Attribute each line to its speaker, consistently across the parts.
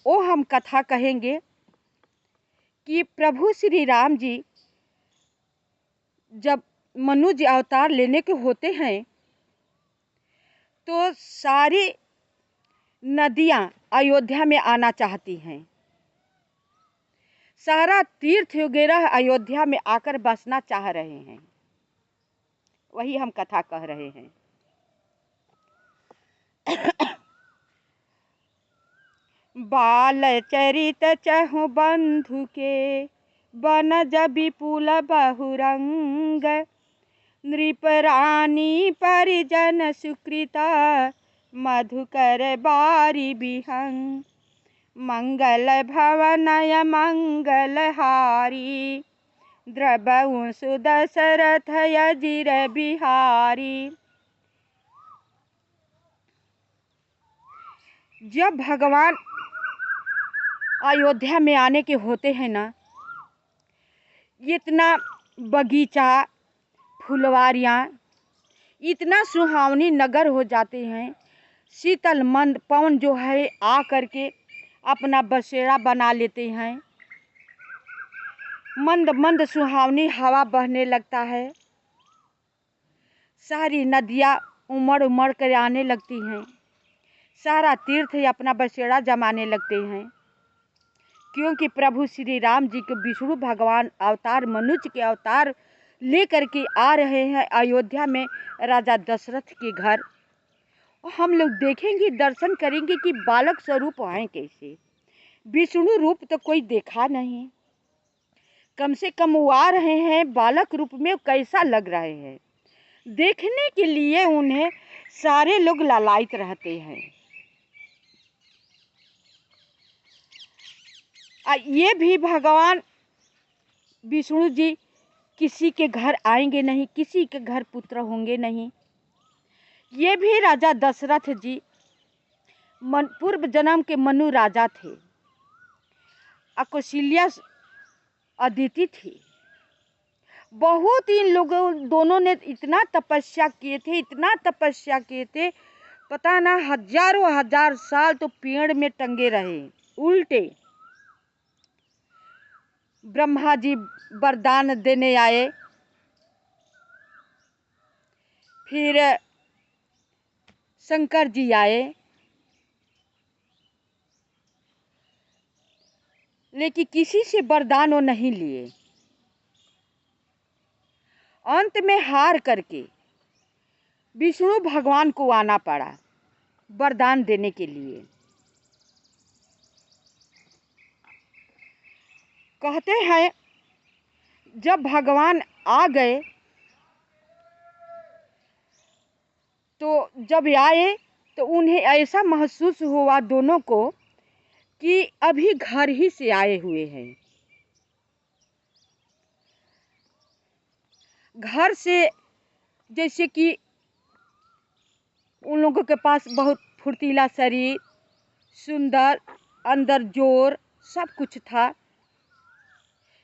Speaker 1: वो हम कथा कहेंगे कि प्रभु श्री राम जी जब मनुष्य अवतार लेने के होते हैं तो सारी नदियां अयोध्या में आना चाहती हैं। सारा तीर्थ वगैरह अयोध्या में आकर बसना चाह रहे हैं। वही हम कथा कह रहे हैं। बाल चरित चहु बंधु के बनज विपुल बहुरंग नृप रानी परिजन सुकृता मधुकर बारी बिहंग मंगल भवनय मंगलहारी द्रवहु सुदशरथ अजिर बिहारी। जब भगवान अयोध्या में आने के होते हैं ना, इतना बगीचा फुलवारियाँ इतना सुहावनी नगर हो जाते हैं। शीतल मंद पवन जो है आ करके अपना बसेरा बना लेते हैं। मंद मंद सुहावनी हवा बहने लगता है। सारी नदियाँ उमड़ उमड़ कर आने लगती हैं। सारा तीर्थ अपना बसेरा जमाने लगते हैं, क्योंकि प्रभु श्री राम जी के विष्णु भगवान अवतार मनुष्य के अवतार लेकर के आ रहे हैं अयोध्या में राजा दशरथ के घर। हम लोग देखेंगे, दर्शन करेंगे कि बालक स्वरूप आए कैसे। विष्णु रूप तो कोई देखा नहीं, कम से कम वो आ रहे हैं बालक रूप में, कैसा लग रहे हैं देखने के लिए उन्हें सारे लोग लालायित रहते हैं। ये भी भगवान विष्णु जी किसी के घर आएंगे नहीं, किसी के घर पुत्र होंगे नहीं। ये भी राजा दशरथ जी पूर्व जन्म के मनु राजा थे। कौशल्या अदिति थी। बहुत इन लोगों दोनों ने इतना तपस्या किए थे, इतना तपस्या किए थे, पता ना हजारों हजार साल तो पेड़ में टंगे रहे उल्टे। ब्रह्मा जी वरदान देने आए, फिर शंकर जी आए, लेकिन किसी से वरदान वो नहीं लिए। अंत में हार करके विष्णु भगवान को आना पड़ा वरदान देने के लिए। कहते हैं जब भगवान आ गए तो जब आए तो उन्हें ऐसा महसूस हुआ दोनों को कि अभी घर ही से आए हुए हैं। घर से जैसे कि उन लोगों के पास बहुत फुर्तीला शरीर, सुंदर, अंदर जोर, सब कुछ था।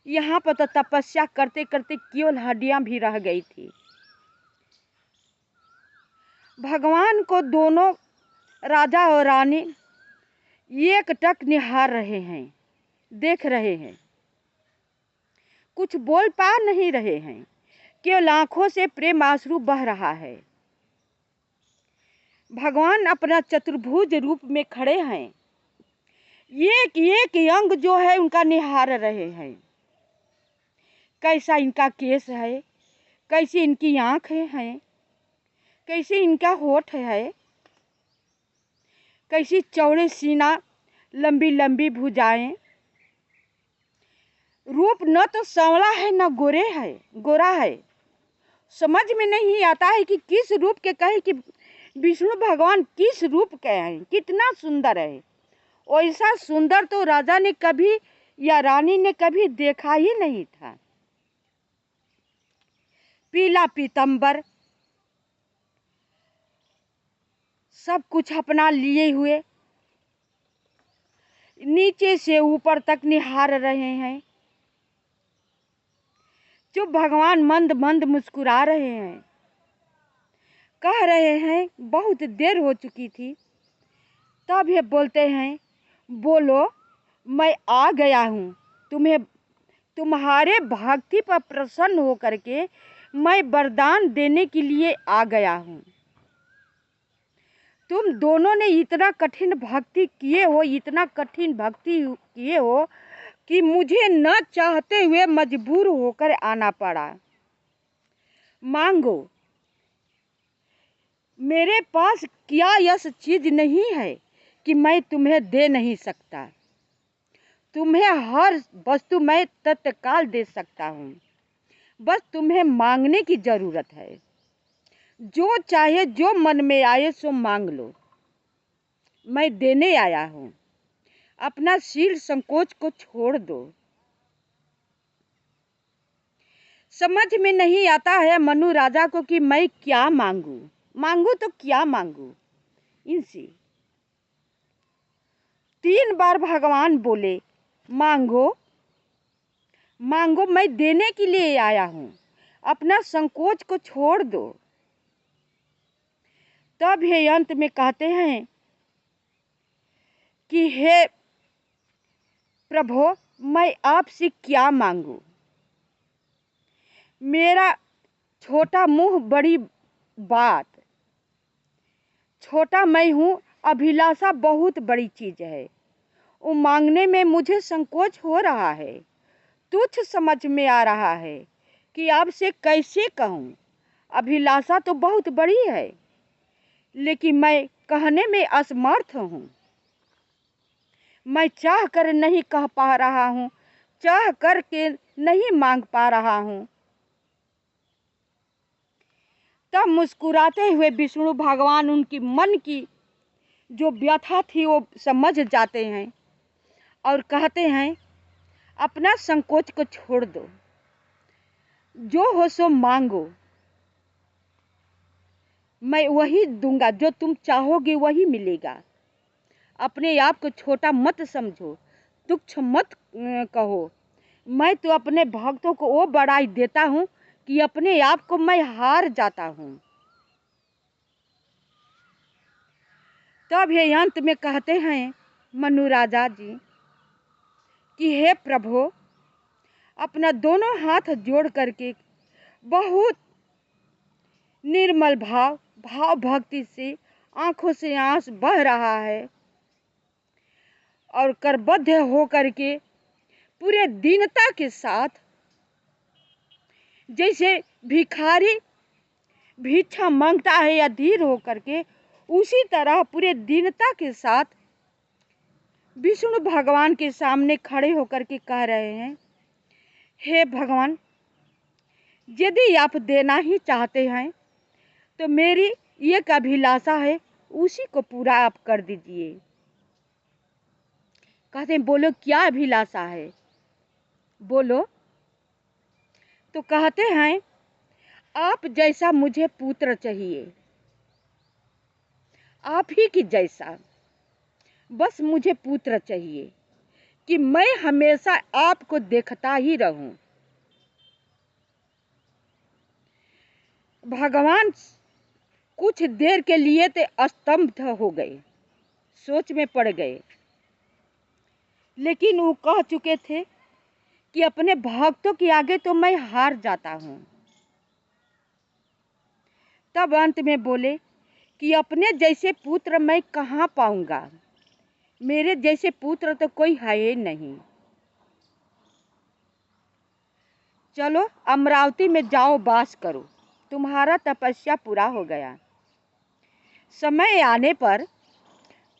Speaker 1: यहाँ पर तो तपस्या करते करते केवल हड्डियां भी रह गई थी। भगवान को दोनों राजा और रानी एक टक निहार रहे हैं, देख रहे हैं, कुछ बोल पा नहीं रहे हैं, केवल आंखों से प्रेम आंसू बह रहा है। भगवान अपना चतुर्भुज रूप में खड़े हैं, एक एक अंग जो है उनका निहार रहे हैं। कैसा इनका केस है, कैसी इनकी आंखें हैं, कैसे इनका होठ है, कैसी चौड़े सीना, लंबी लंबी भुजाएं। रूप न तो सांवला है न गोरा है। समझ में नहीं आता है कि किस रूप के कहे कि विष्णु भगवान किस रूप के हैं, कितना सुंदर है। ऐसा सुंदर तो राजा ने कभी या रानी ने कभी देखा ही नहीं था। पीला पीतंबर सब कुछ अपना लिए हुए नीचे से ऊपर तक निहार रहे हैं। जो भगवान मंद मंद मुस्कुरा रहे हैं, कह रहे हैं बहुत देर हो चुकी थी। तब ये बोलते हैं बोलो, मैं आ गया हूँ। तुम्हारे भक्ति पर प्रसन्न होकर के मैं वरदान देने के लिए आ गया हूँ। तुम दोनों ने इतना कठिन भक्ति किए हो, इतना कठिन भक्ति किए हो कि मुझे न चाहते हुए मजबूर होकर आना पड़ा। मांगो, मेरे पास क्या ऐसी चीज नहीं है कि मैं तुम्हें दे नहीं सकता। तुम्हें हर वस्तु मैं तत्काल दे सकता हूँ, बस तुम्हें मांगने की जरूरत है। जो चाहे, जो मन में आए सो मांग लो, मैं देने आया हूँ। अपना शील संकोच को छोड़ दो। समझ में नहीं आता है मनु राजा को कि मैं क्या मांगू, मांगू तो क्या मांगू इनसे। 3 बार भगवान बोले, मांगो मांगो, मैं देने के लिए आया हूँ, अपना संकोच को छोड़ दो। तब हे अंत में कहते हैं कि हे प्रभु, मैं आपसे क्या मांगू। मेरा छोटा मुंह बड़ी बात, छोटा मैं हूँ, अभिलाषा बहुत बड़ी चीज है। वो मांगने में मुझे संकोच हो रहा है, तुच्छ समझ में आ रहा है कि आपसे कैसे कहूँ। अभिलाषा तो बहुत बड़ी है, लेकिन मैं कहने में असमर्थ हूँ। मैं चाह कर नहीं कह पा रहा हूँ, चाह कर के नहीं मांग पा रहा हूँ। तब मुस्कुराते हुए विष्णु भगवान उनकी मन की जो व्यथा थी वो समझ जाते हैं और कहते हैं, अपना संकोच को छोड़ दो, जो हो सो मांगो, मैं वही दूंगा, जो तुम चाहोगे वही मिलेगा। अपने आप को छोटा मत समझो, तुच्छ मत कहो। मैं तो अपने भक्तों को वो बढ़ाई देता हूँ कि अपने आप को मैं हार जाता हूँ। तब ये अंत में कहते हैं मनु राजा जी कि हे प्रभु, अपना दोनों हाथ जोड़ करके बहुत निर्मल भाव भक्ति से आंखों से आंसू बह रहा है और करबद्ध हो करके पूरे दीनता के साथ, जैसे भिखारी भिक्षा मांगता है या धीर हो करके, उसी तरह पूरे दीनता के साथ विष्णु भगवान के सामने खड़े होकर के कह रहे हैं, हे भगवान, यदि आप देना ही चाहते हैं तो मेरी एक अभिलाषा है, उसी को पूरा आप कर दीजिए। कहते हैं, बोलो क्या अभिलाषा है, बोलो। तो कहते हैं, आप जैसा मुझे पुत्र चाहिए, आप ही की जैसा, बस मुझे पुत्र चाहिए कि मैं हमेशा आपको देखता ही रहूं। भगवान कुछ देर के लिए तो स्तब्ध हो गए, सोच में पड़ गए, लेकिन वो कह चुके थे कि अपने भक्तों के आगे तो मैं हार जाता हूं। तब अंत में बोले कि अपने जैसे पुत्र मैं कहाँ पाऊंगा, मेरे जैसे पुत्र तो कोई है ही नहीं। चलो अमरावती में जाओ, वास करो, तुम्हारा तपस्या पूरा हो गया। समय आने पर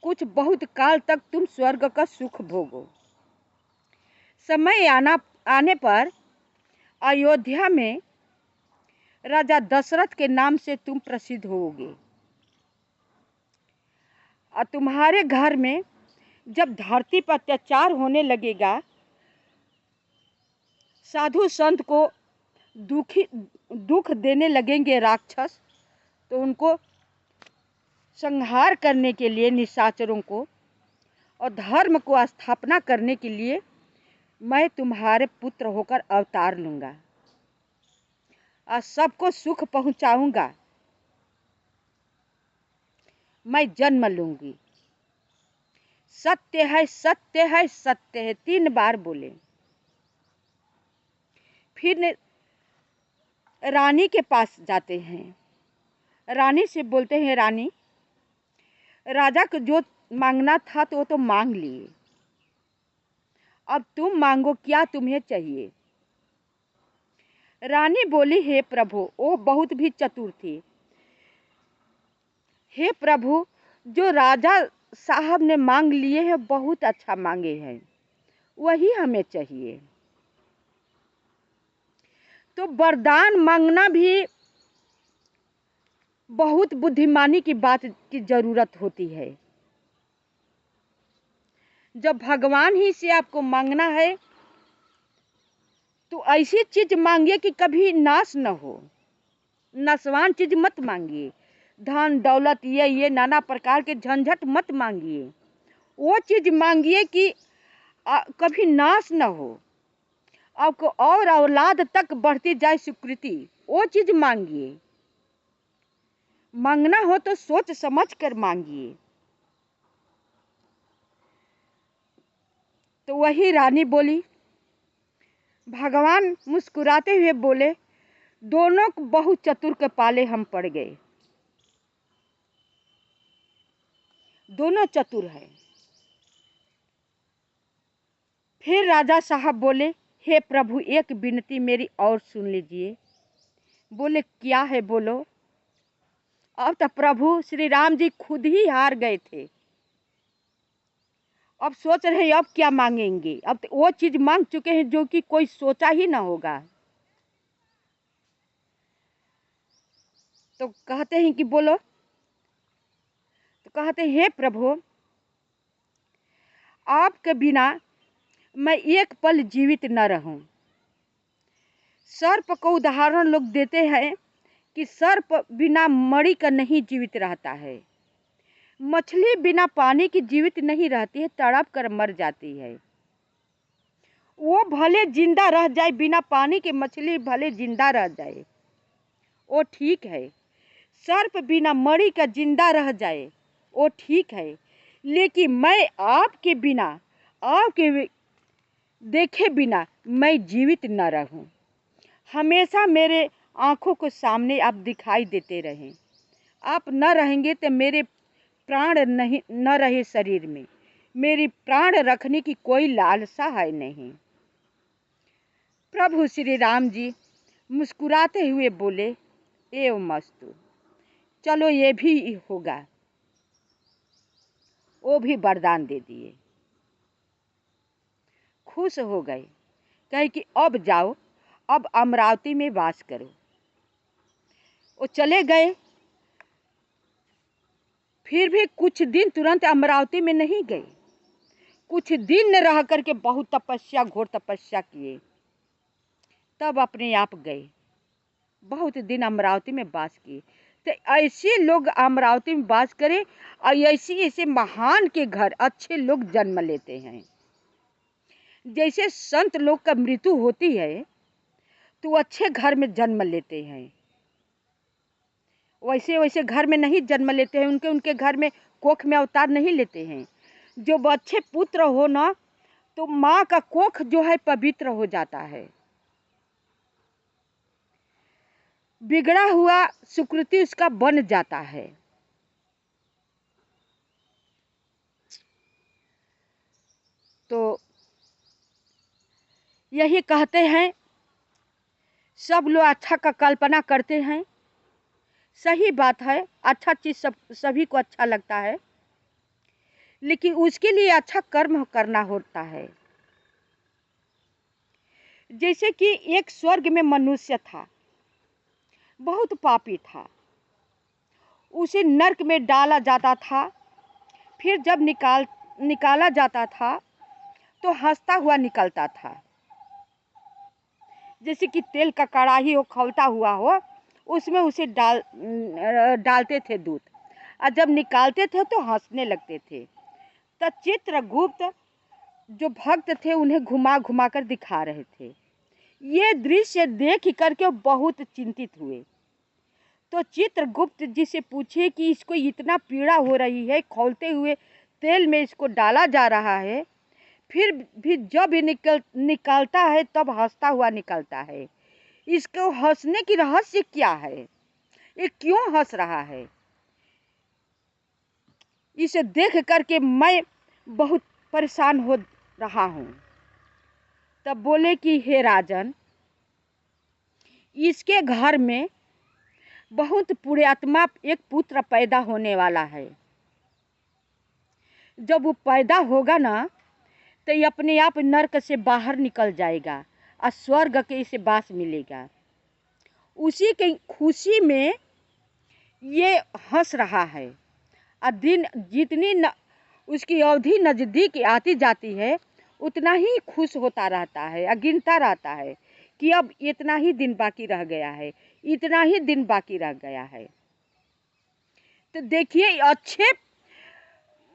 Speaker 1: कुछ बहुत काल तक तुम स्वर्ग का सुख भोगो। समय आने पर अयोध्या में राजा दशरथ के नाम से तुम प्रसिद्ध होगे और तुम्हारे घर में जब धरती पर अत्याचार होने लगेगा, साधु संत को दुख देने लगेंगे राक्षस, तो उनको संहार करने के लिए, निशाचरों को, और धर्म को स्थापना करने के लिए मैं तुम्हारे पुत्र होकर अवतार लूंगा और सबको सुख पहुंचाऊंगा। मैं जन्म लूंगी, सत्य है, सत्य है, सत्य है, 3 बार बोले। फिर रानी के पास जाते हैं। रानी से बोलते हैं, रानी, राजा को जो मांगना था तो वो तो मांग लिए, अब तुम मांगो, क्या तुम्हें चाहिए। रानी बोली, हे प्रभु, वो बहुत भी चतुर थी। हे प्रभु, जो राजा साहब ने मांग लिए हैं बहुत अच्छा मांगे हैं, वही हमें चाहिए। तो वरदान मांगना भी बहुत बुद्धिमानी की बात की जरूरत होती है। जब भगवान ही से आपको मांगना है तो ऐसी चीज मांगिए कि कभी नाश न हो। नसवान चीज मत मांगिए, धन दौलत ये नाना प्रकार के झंझट मत मांगिए। वो चीज मांगिए कि कभी नाश न हो, आपको और औलाद तक बढ़ती जाए स्वीकृति, वो चीज मांगिए। मांगना हो तो सोच समझ कर मांगिए। तो वही रानी बोली। भगवान मुस्कुराते हुए बोले, दोनों बहुत चतुर के पाले हम पड़ गए, दोनों चतुर है। फिर राजा साहब बोले, हे प्रभु, एक विनती मेरी और सुन लीजिए। बोले, क्या है, बोलो। अब तो प्रभु श्री राम जी खुद ही हार गए थे। अब सोच रहे हैं अब क्या मांगेंगे। अब तो वो चीज मांग चुके हैं जो कि कोई सोचा ही ना होगा। तो कहते हैं कि बोलो। तो कहते हैं, हे प्रभु, आपके बिना मैं एक पल जीवित न रहूं। सर्प को उदाहरण लोग देते हैं कि सर्प बिना मणि का नहीं जीवित रहता है। मछली बिना पानी की जीवित नहीं रहती है, तड़प कर मर जाती है। वो भले जिंदा रह जाए, बिना पानी के मछली भले जिंदा रह जाए, वो ठीक है। सर्प बिना मणि का जिंदा रह जाए, वो ठीक है। लेकिन मैं आपके बिना, आपके देखे बिना मैं जीवित न रहूं। हमेशा मेरे आंखों के सामने आप दिखाई देते रहें। आप न रहेंगे तो मेरे प्राण नहीं न रहे शरीर में, मेरी प्राण रखने की कोई लालसा है नहीं। प्रभु श्री राम जी मुस्कुराते हुए बोले, एवं मस्तु, चलो ये भी होगा। वो भी वरदान दे दिए। खुश हो गए, कहे कि अब जाओ, अब अमरावती में वास करो। वो चले गए। फिर भी कुछ दिन तुरंत अमरावती में नहीं गए। कुछ दिन रह करके बहुत तपस्या, घोर तपस्या किए, तब अपने आप गए। बहुत दिन अमरावती में वास किए। तो ऐसे लोग अमरावती में वास करें और ऐसे ऐसे महान के घर अच्छे लोग जन्म लेते हैं। जैसे संत लोग का मृत्यु होती है तो अच्छे घर में जन्म लेते हैं, वैसे वैसे घर में नहीं जन्म लेते हैं। उनके उनके घर में कोख में अवतार नहीं लेते हैं। जो अच्छे पुत्र हो ना, तो माँ का कोख जो है पवित्र हो जाता है। बिगड़ा हुआ सुकृति उसका बन जाता है। तो यही कहते हैं, सब लोग अच्छा का कल्पना करते हैं। सही बात है, अच्छा चीज सभी को अच्छा लगता है, लेकिन उसके लिए अच्छा कर्म करना होता है। जैसे कि एक स्वर्ग में मनुष्य था, बहुत पापी था। उसे नरक में डाला जाता था। फिर जब निकाला जाता था तो हंसता हुआ निकलता था। जैसे कि तेल का कड़ाही हो, खौलता हुआ हो, उसमें उसे डालते थे दूध, और जब निकालते थे तो हंसने लगते थे। तब चित्रगुप्त जो भक्त थे उन्हें घुमा घुमा कर दिखा रहे थे। ये दृश्य देख करके बहुत चिंतित हुए। तो चित्रगुप्त जी से पूछे कि इसको इतना पीड़ा हो रही है, खौलते हुए तेल में इसको डाला जा रहा है, फिर भी जब ये निकालता है तब हंसता हुआ निकलता है। इसको हंसने की रहस्य क्या है? ये क्यों हंस रहा है? इसे देख करके मैं बहुत परेशान हो रहा हूँ। तब बोले कि हे राजन, इसके घर में बहुत पुण्यात्मा एक पुत्र पैदा होने वाला है। जब वो पैदा होगा ना तो ये अपने आप नरक से बाहर निकल जाएगा और स्वर्ग के इसे वास मिलेगा। उसी की खुशी में ये हंस रहा है। और दिन जितनी उसकी अवधि नज़दीक आती जाती है उतना ही खुश होता रहता है और गिनता रहता है कि अब इतना ही दिन बाकी रह गया है, इतना ही दिन बाकी रह गया है। तो देखिए, अच्छे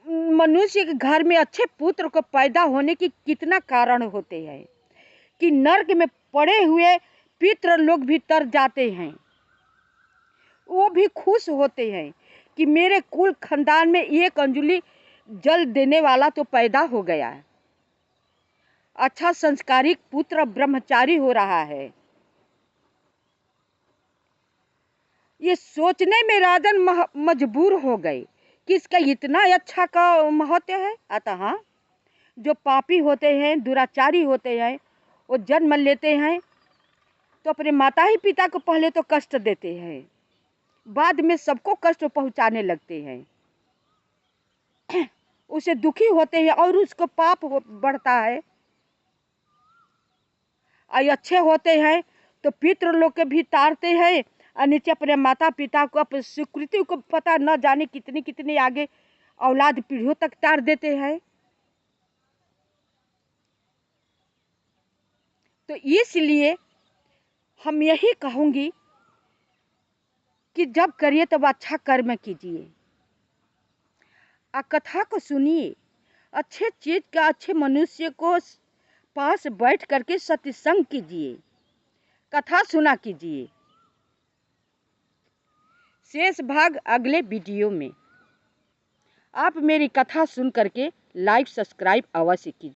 Speaker 1: मनुष्य के घर में अच्छे पुत्र को पैदा होने की कितना कारण होते हैं कि नर्क में पड़े हुए पितृ लोग भी तर जाते हैं। वो भी खुश होते हैं कि मेरे कुल खानदान में एक अंजलि जल देने वाला तो पैदा हो गया है। अच्छा संस्कारिक पुत्र ब्रह्मचारी हो रहा है। ये सोचने में राजन मजबूर हो गए कि इसका इतना अच्छा का महत्व है। अतः जो पापी होते हैं, दुराचारी होते हैं, वो जन्म लेते हैं तो अपने माता ही पिता को पहले तो कष्ट देते हैं, बाद में सबको कष्ट पहुंचाने लगते हैं। उसे दुखी होते हैं और उसको पाप बढ़ता है। और अच्छे होते हैं तो पितृ लोग के भी तारते हैं और नीचे अपने माता पिता को, अपनी स्वीकृति को पता न जाने कितनी कितनी आगे औलाद पीढ़ियों तक तार देते हैं। तो इसलिए हम यही कहूँगी कि जब करिए तब अच्छा कर्म कीजिए, कथा को सुनिए, अच्छे चीज का अच्छे मनुष्य को पास बैठ करके सत्संग कीजिए, कथा सुना कीजिए। शेष भाग अगले वीडियो में। आप मेरी कथा सुन करके लाइक सब्सक्राइब अवश्य कीजिए।